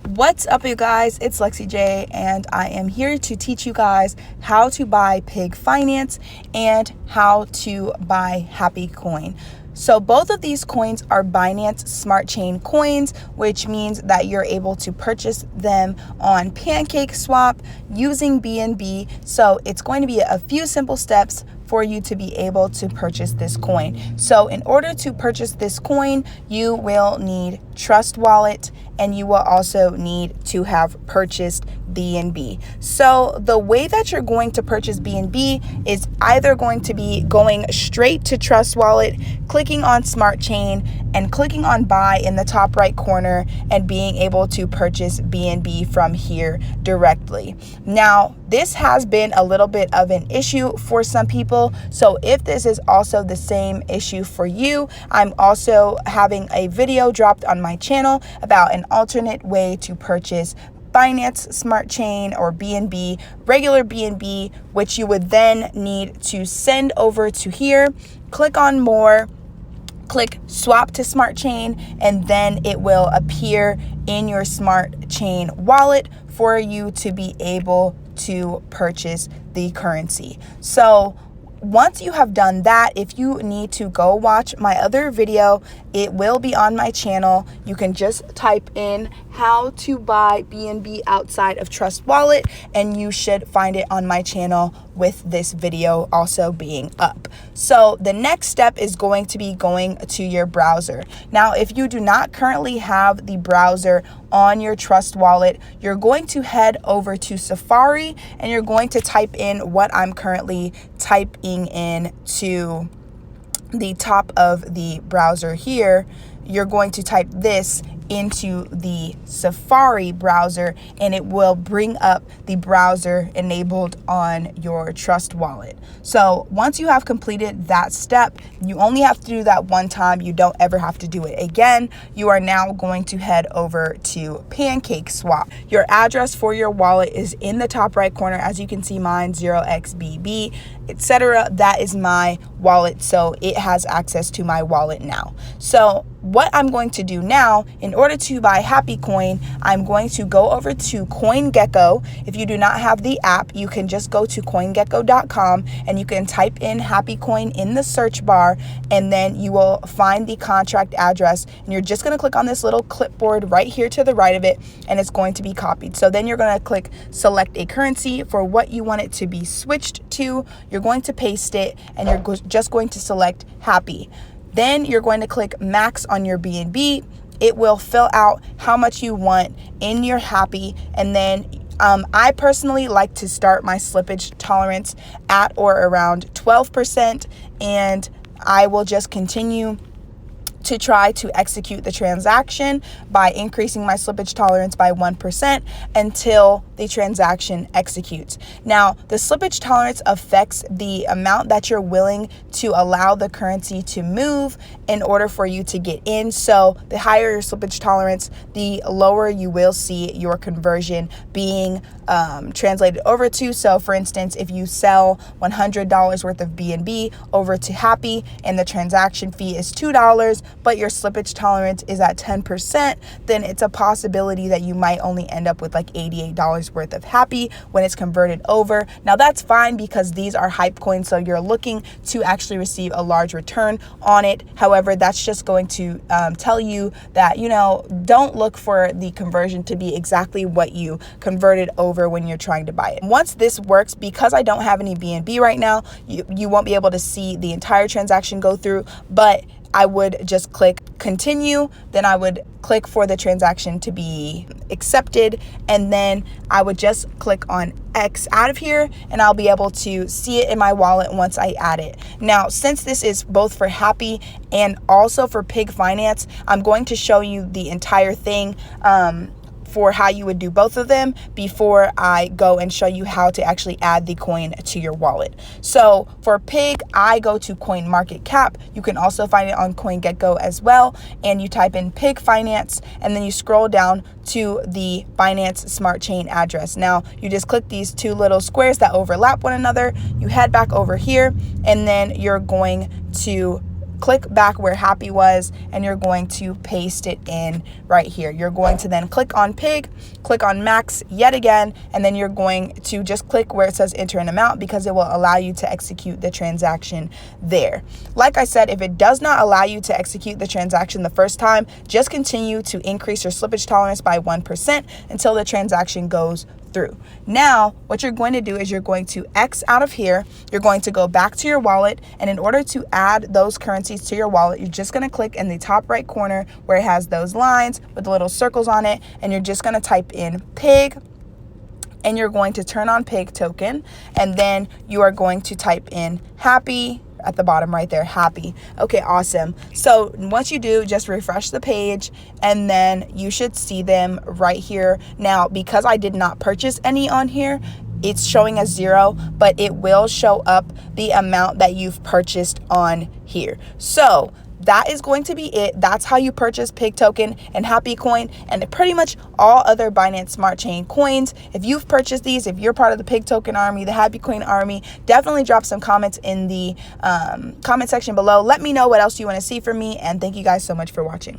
What's up, you guys? It's Lexi J, and I am here to teach you guys how to buy Pig Finance and how to buy Happy Coin. So both of these coins are Binance Smart Chain coins, which means that you're able to purchase them on Pancake swap using BNB. So it's going to be a few simple steps for you to be able to purchase this coin. So in order to purchase this coin, you will need Trust Wallet, and you will also need to have purchased BNB. So the way that you're going to purchase BNB is either going to be going straight to Trust Wallet, clicking on Smart Chain, and clicking on buy in the top right corner and being able to purchase BNB from here directly. Now, this has been a little bit of an issue for some people. So if this is also the same issue for you, I'm also having a video dropped on my channel about an alternate way to purchase Binance Smart Chain or BNB, regular BNB, which you would then need to send over to here, click on more, click swap to Smart Chain, and then it will appear in your Smart Chain wallet for you to be able to purchase the currency. So once you have done that, if you need to go watch my other video, it will be on my channel. You can just type in how to buy BNB outside of Trust Wallet, and you should find it on my channel with this video also being up. So the next step is going to be going to your browser. Now, if you do not currently have the browser on your Trust Wallet, you're going to head over to Safari and you're going to type in what I'm currently typing in to the top of the browser here. You're going to type this into the Safari browser and it will bring up the browser enabled on your Trust Wallet. So once you have completed that step, you only have to do that one time. You don't ever have to do it again. You are now going to head over to Pancake swap. Your address for your wallet is in the top right corner. As you can see, mine 0xbb, etc. That is my wallet, so it has access to my wallet now. So what I'm going to do now, in order to buy Happy Coin, I'm going to go over to CoinGecko. If you do not have the app, you can just go to coingecko.com and you can type in Happy Coin in the search bar, and then you will find the contract address, and you're just going to click on this little clipboard right here to the right of it, and it's going to be copied. So then you're going to click select a currency for what you want it to be switched to. You're going to paste it, and you're just going to select Happy. Then you're going to click max on your BNB. It will fill out how much you want in your Happy, and then I personally like to start my slippage tolerance at or around 12%, and I will just continue to try to execute the transaction by increasing my slippage tolerance by 1% until the transaction executes. Now, the slippage tolerance affects the amount that you're willing to allow the currency to move in order for you to get in. So the higher your slippage tolerance, the lower you will see your conversion being translated over to. So for instance, if you sell $100 worth of BNB over to Happy and the transaction fee is $2, but your slippage tolerance is at 10%, then it's a possibility that you might only end up with like $88 worth of Happy when it's converted over. Now that's fine because these are hype coins, so you're looking to actually receive a large return on it. However, that's just going to tell you that, don't look for the conversion to be exactly what you converted over when you're trying to buy it. Once this works, because I don't have any BNB right now, you won't be able to see the entire transaction go through, but I would just click continue, then I would click for the transaction to be accepted, and then I would just click on X out of here, and I'll be able to see it in my wallet once I add it. Now, since this is both for Happy and also for Pig Finance, I'm going to show you the entire thing for how you would do both of them before I go and show you how to actually add the coin to your wallet. So for Pig, I go to CoinMarketCap. You can also find it on CoinGecko as well, and you type in Pig Finance, and then you scroll down to the Binance Smart Chain address. Now you just click these two little squares that overlap one another, you head back over here, and then you're going to click back where happy was, and you're going to paste it in right here. You're going to then click on pig, click on max yet again, and then you're going to just click where it says enter an amount, because it will allow you to execute the transaction there. Like I said, if it does not allow you to execute the transaction the first time, just continue to increase your slippage tolerance by 1% until the transaction goes through. Now, what you're going to do is you're going to X out of here. You're going to go back to your wallet, and in order to add those currencies to your wallet, you're just going to click in the top right corner where it has those lines with the little circles on it, and you're just going to type in pig, and you're going to turn on pig token, and then you are going to type in happy at the bottom right there, happy. Okay, awesome. So once you do, just refresh the page, and then you should see them right here. Now, because I did not purchase any on here, it's showing as 0, but it will show up the amount that you've purchased on here. So that is going to be it. That's how you purchase Pig Token and Happy Coin and pretty much all other Binance Smart Chain coins. If you've purchased these, if you're part of the Pig Token army, the Happy Coin army, definitely drop some comments in the comment section below. Let me know what else you want to see from me, and thank you guys so much for watching.